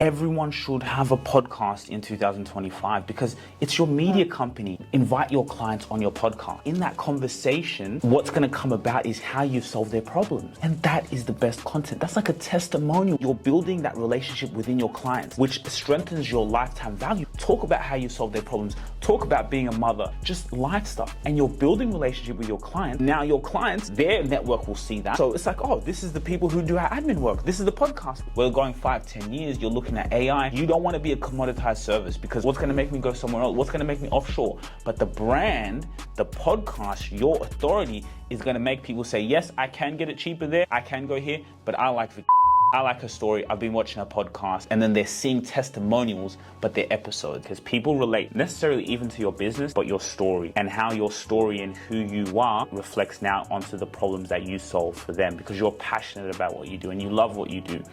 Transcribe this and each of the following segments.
Everyone should have a podcast in 2025 because it's your media company. Invite your clients on your podcast. In that conversation, what's going to come about is how you solve their problems. And that is the best content. That's like a testimonial. You're building that relationship within your clients, which strengthens your lifetime value. Talk about how you solve their problems. Talk about being a mother, just life stuff. And you're building relationship with your clients. Now your clients, their network will see that. So it's like, oh, this is the people who do our admin work. This is the podcast. We're going 5-10 years. You're looking at AI. You don't want to be a commoditized service because what's going to make me go somewhere else? What's going to make me offshore? But the brand, the podcast, your authority is going to make people say, yes, I can get it cheaper there. I can go here, but I like her story. I've been watching her podcast, and then they're seeing testimonials, but they're episodes because people relate necessarily even to your business, but your story and how your story and who you are reflects now onto the problems that you solve for them because you're passionate about what you do and you love what you do.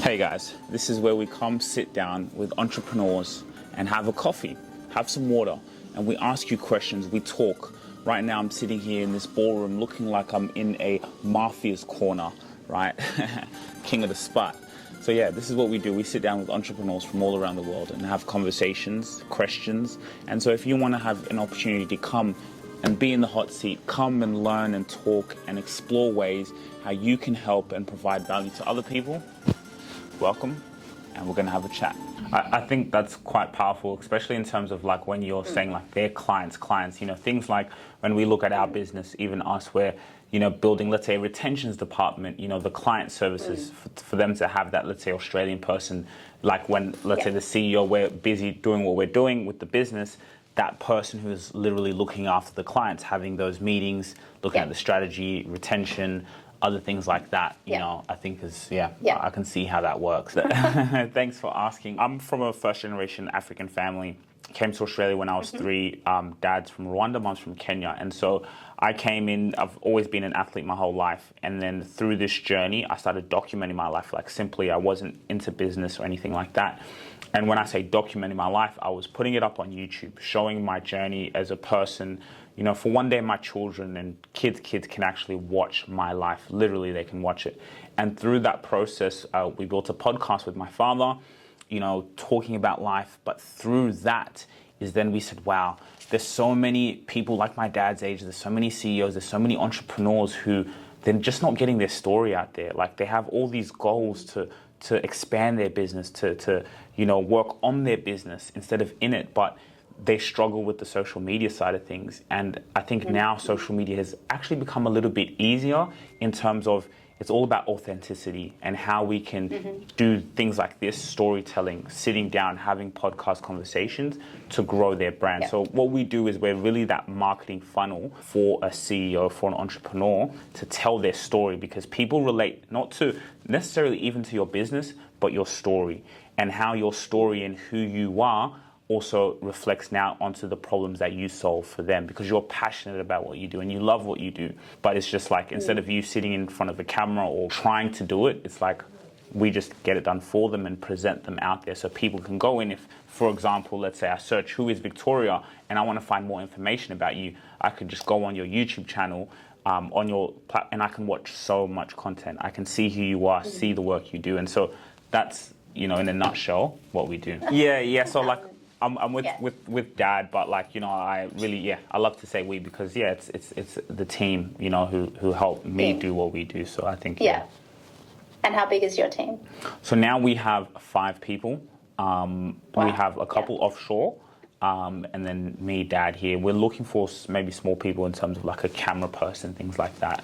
Hey guys, this is where we come sit down with entrepreneurs and have a coffee, have some water, and we ask you questions, we talk. Right now I'm sitting here in this ballroom looking like I'm in a mafia's corner, right? King of the spot. So yeah, this is what we do. We sit down with entrepreneurs from all around the world and have conversations, questions. And so if you want to have an opportunity to come and be in the hot seat, come and learn and talk and explore ways how you can help and provide value to other people, welcome, and we're going to have a chat. I think that's quite powerful, especially in terms of like when you're saying like their clients, you know, things like when we look at our business, even us, where, you know, building, let's say, a retentions department, you know, the client services for them to have that, let's say, Australian person, like when, let's say, the CEO, we're busy doing what we're doing with the business, that person who's literally looking after the clients, having those meetings, looking at the strategy, retention, other things like that, you know, I think is, I can see how that works. Thanks for asking. I'm from a first generation African family. Came to Australia when I was 3. Dad's from Rwanda, mom's from Kenya. And so I came in, I've always been an athlete my whole life. And then through this journey, I started documenting my life. Like simply, I wasn't into business or anything like that. And when I say documenting my life, I was putting it up on YouTube, showing my journey as a person. You know, for one day, my children and kids can actually watch my life. Literally, they can watch it. And through that process, we built a podcast with my father, you know, talking about life. But through that is then we said, wow, there's so many people like my dad's age. There's so many CEOs. There's so many entrepreneurs who they're just not getting their story out there. Like they have all these goals to expand their business, to you know, work on their business instead of in it. But they struggle with the social media side of things. And I think now social media has actually become a little bit easier in terms of it's all about authenticity and how we can do things like this, storytelling, sitting down, having podcast conversations to grow their brand. So what we do is we're really that marketing funnel for a CEO, for an entrepreneur to tell their story because people relate not to necessarily even to your business, but your story and how your story and who you are also reflects now onto the problems that you solve for them because you're passionate about what you do and you love what you do. But it's just like instead of you sitting in front of a camera or trying to do it, it's like we just get it done for them and present them out there so people can go in. If, for example, let's say I search who is Victoria and I want to find more information about you, I could just go on your YouTube channel on your platform and I can watch so much content. I can see who you are, see the work you do. And so that's, you know, in a nutshell, what we do. So like, I'm with Dad, but like, you know, I really, I love to say we because it's the team, you know, who help me do what we do. So I think And how big is your team? So now we have 5 people. We have a couple offshore, and then me, Dad here. We're looking for maybe small people in terms of like a camera person, things like that.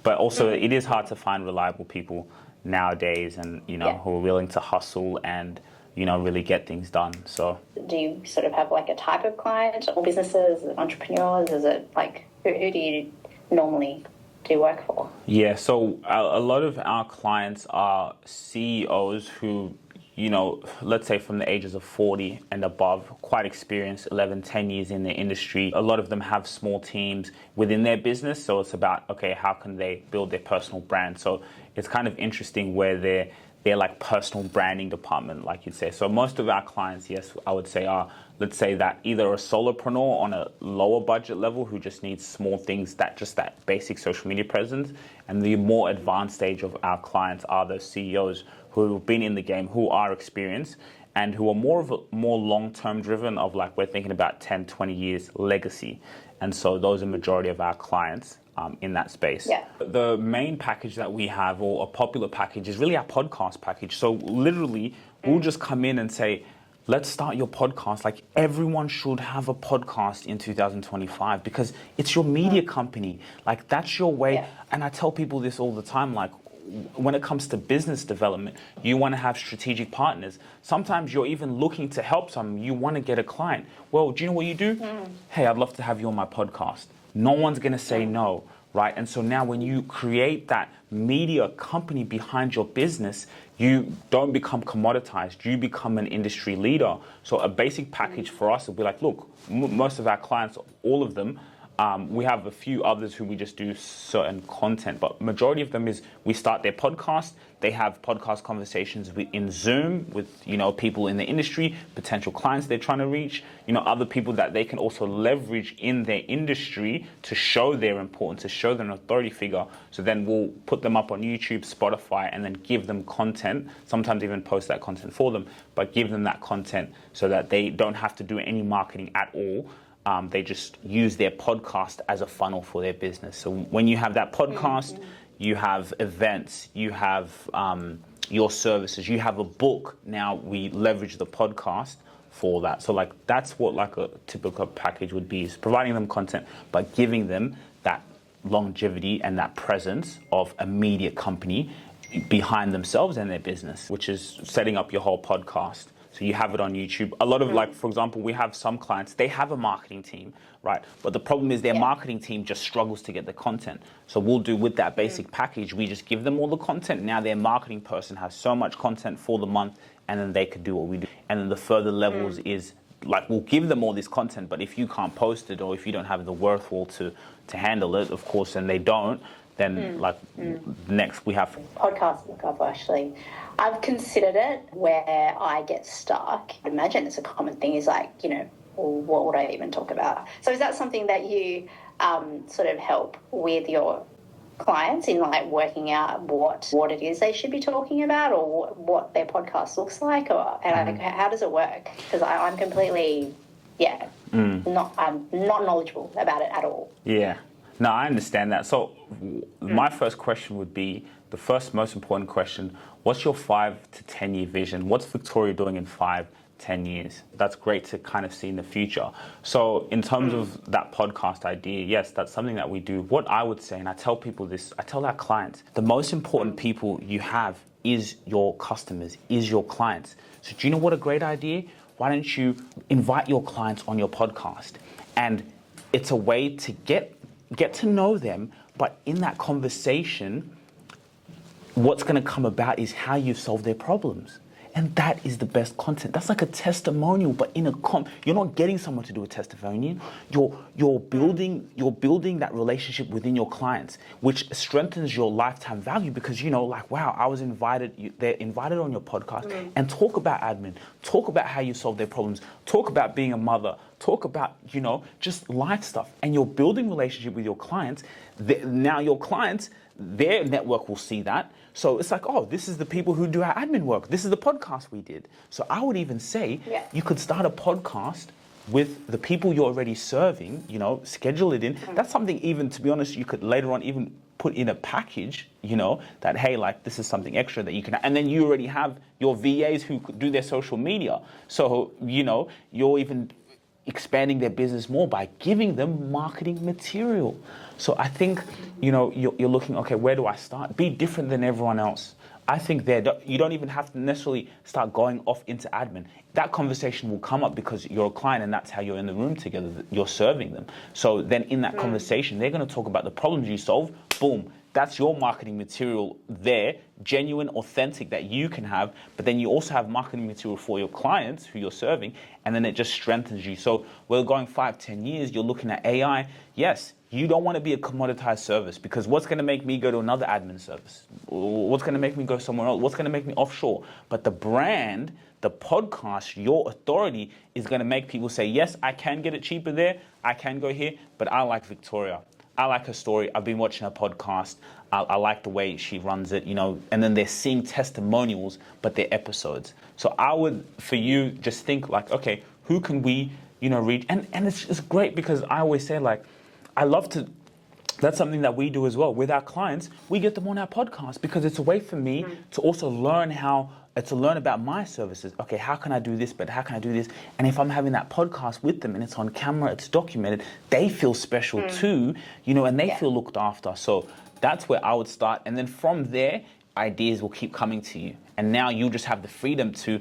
But also, it is hard to find reliable people nowadays, and you know, who are willing to hustle and, you know, really get things done. So do you sort of have like a type of client or businesses, entrepreneurs? Is it like who do you normally do work for? Yeah, so a lot of our clients are CEOs who, you know, let's say from the ages of 40 and above, quite experienced, 11, 10 years in the industry. A lot of them have small teams within their business. So it's about, okay, how can they build their personal brand? So it's kind of interesting where they're like personal branding department, like you'd say. So most of our clients, yes, I would say are, let's say that either a solopreneur on a lower budget level who just needs small things, that basic social media presence. And the more advanced stage of our clients are those CEOs who who have been in the game, who are experienced, and who are more long-term driven of like, we're thinking about 10, 20 years legacy. And so those are majority of our clients in that space. Yeah. The main package that we have, or a popular package, is really our podcast package. So literally, we'll just come in and say, let's start your podcast. Like, everyone should have a podcast in 2025 because it's your media company. Like, that's your way. Yeah. And I tell people this all the time, like, when it comes to business development, you want to have strategic partners. Sometimes you're even looking to help someone. You want to get a client. Well, do you know what you do? Hey, I'd love to have you on my podcast. No one's going to say no, right? And so now when you create that media company behind your business, you don't become commoditized. You become an industry leader. So a basic package for us will be like, look, most of our clients, all of them, we have a few others who we just do certain content, but majority of them is we start their podcast. They have podcast conversations in Zoom with, people in the industry, potential clients they're trying to reach, other people that they can also leverage in their industry to show their importance, to show them an authority figure. So then we'll put them up on YouTube, Spotify, and then give them content, sometimes even post that content for them, but give them that content so that they don't have to do any marketing at all. They just use their podcast as a funnel for their business. So when you have that podcast, you have events, you have your services, you have a book. Now we leverage the podcast for that. So like that's what like a typical package would be, is providing them content, but giving them that longevity and that presence of a media company behind themselves and their business, which is setting up your whole podcast. So you have it on YouTube. A lot of like, for example, we have some clients, they have a marketing team, right? But the problem is their marketing team just struggles to get the content. So we'll do with that basic package, we just give them all the content. Now their marketing person has so much content for the month, and then they could do what we do. And then the further levels is like, we'll give them all this content, but if you can't post it or if you don't have the wherewithal to handle it, of course, and they don't, then next we have podcast. Look, I've considered it where I get stuck. I imagine it's a common thing, is like, what would I even talk about? So is that something that you sort of help with your clients in, like, working out what it is they should be talking about, or what their podcast looks like, or how does it work? Because I'm completely I'm not knowledgeable about it at all. Yeah. No, I understand that. So my first question would be, the first most important question, what's your 5 to 10 year vision? What's Victoria doing in 5, 10 years? That's great to kind of see in the future. So in terms of that podcast idea, yes, that's something that we do. What I would say, and I tell people this, I tell our clients, the most important people you have is your customers, is your clients. So do you know what a great idea? Why don't you invite your clients on your podcast? And it's a way to get to know them, but in that conversation, what's going to come about is how you solve their problems. And that is the best content. That's like a testimonial, but in a you're not getting someone to do a testimonial. You're building that relationship within your clients, which strengthens your lifetime value, because like, wow, I was invited. They're invited on your podcast and talk about admin, talk about how you solve their problems, talk about being a mother, talk about just life stuff, and you're building relationship with your clients. Now your clients, their network will see that. So it's like, oh, this is the people who do our admin work. This is the podcast we did. So I would even say you could start a podcast with the people you're already serving, schedule it in. That's something, even, to be honest, you could later on even put in a package, that, hey, like, this is something extra that you can, and then you already have your VAs who do their social media. So, you're even expanding their business more by giving them marketing material. So I think, you're looking, okay, where do I start? Be different than everyone else. I think you don't even have to necessarily start going off into admin. That conversation will come up because you're a client and that's how you're in the room together, you're serving them. So then in that conversation, they're going to talk about the problems you solve. Boom. That's your marketing material there, genuine, authentic, that you can have. But then you also have marketing material for your clients who you're serving, and then it just strengthens you. So we're going 5, 10 years, you're looking at AI. Yes, you don't want to be a commoditized service, because what's going to make me go to another admin service? What's going to make me go somewhere else? What's going to make me offshore? But the brand, the podcast, your authority is going to make people say, yes, I can get it cheaper there. I can go here, but I like Victoria. I like her story. I've been watching her podcast. I like the way she runs it, and then they're seeing testimonials, but they're episodes. So I would, for you, just think like, okay, who can we, reach? And it's great because I always say like, I love to, that's something that we do as well with our clients. We get them on our podcast because it's a way for me to also learn to learn about my services. Okay, how can I do this better? How can I do this? And if I'm having that podcast with them and it's on camera, it's documented, they feel special too, and they feel looked after. So that's where I would start. And then from there, ideas will keep coming to you. And now you just have the freedom to,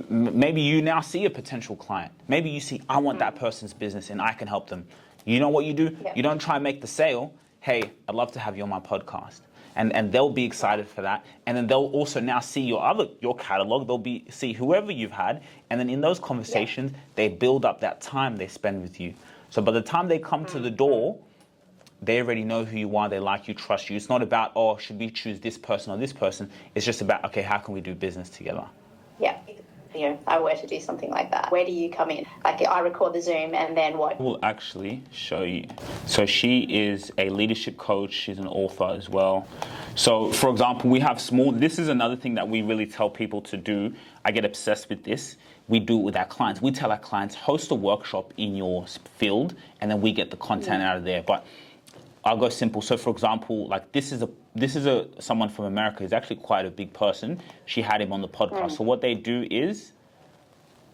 maybe you now see a potential client. Maybe you see, I want that person's business and I can help them. You know what you do? You don't try and make the sale. Hey, I'd love to have you on my podcast. And they'll be excited for that. And then they'll also now see your catalog. They'll see whoever you've had. And then in those conversations, they build up that time they spend with you. So by the time they come to the door, they already know who you are. They like you, trust you. It's not about, oh, should we choose this person or this person? It's just about, okay, how can we do business together? Yeah. I were to do something like that, where do you come in? Like, I record the Zoom and then what? I will actually show you. So she is a leadership coach. She's an author as well. So, for example, we have this is another thing that we really tell people to do. I get obsessed with this. We do it with our clients. We tell our clients, host a workshop in your field, and then we get the content out of there. But I'll go simple. So, for example, like this is someone from America. He's actually quite a big person. She had him on the podcast. So what they do is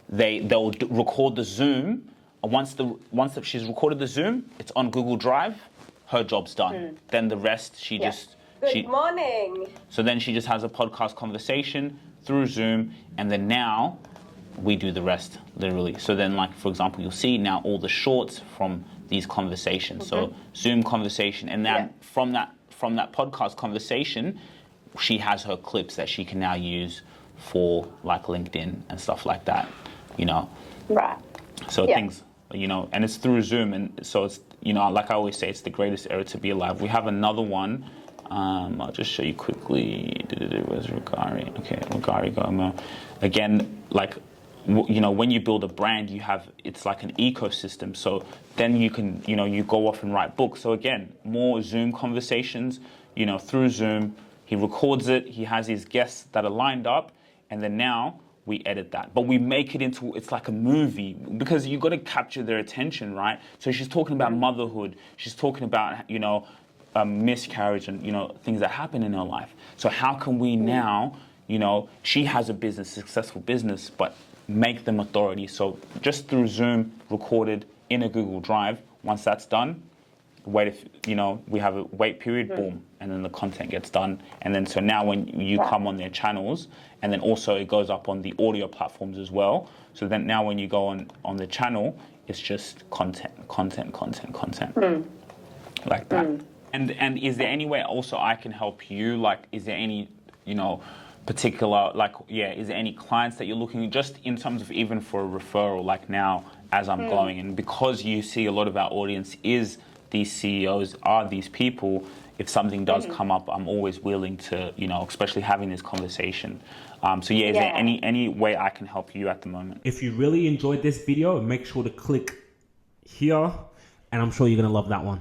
they'll record the Zoom. Once she's recorded the Zoom, it's on Google Drive. Her job's done. Then the rest, Good morning. So then she just has a podcast conversation through Zoom, and then now we do the rest, literally. So then, like, for example, you'll see now all the shorts from these conversations. So Zoom conversation, and then from that podcast conversation, she has her clips that she can now use for like LinkedIn and stuff like that, Right. So things, and it's through Zoom, and so it's, like I always say, it's the greatest era to be alive. We have another one. I'll just show you quickly. Where's Rugari? Okay, Rugari Gomo. Again, like, when you build a brand, it's like an ecosystem. So then you can, you go off and write books. So again, more Zoom conversations, through Zoom. He records it. He has his guests that are lined up. And then now we edit that. But we make it it's like a movie because you got to capture their attention, right? So she's talking about motherhood. She's talking about, miscarriage and, things that happen in her life. So how can we now, she has a business, successful business, but make them authority. So just through Zoom, recorded in a Google Drive. Once that's done, we have a wait period, boom, and then the content gets done. And then so now when you come on their channels, and then also it goes up on the audio platforms as well. So then now when you go on the channel, it's just content, like that. And is there any way also I can help you? Like, is there any, particular, is there any clients that you're looking at, just in terms of even for a referral, like now as I'm going, and because you see a lot of our audience is these CEOs, are these people, if something does come up, I'm always willing to, especially having this conversation. Is there any way I can help you at the moment? If you really enjoyed this video, make sure to click here, and I'm sure you're going to love that one.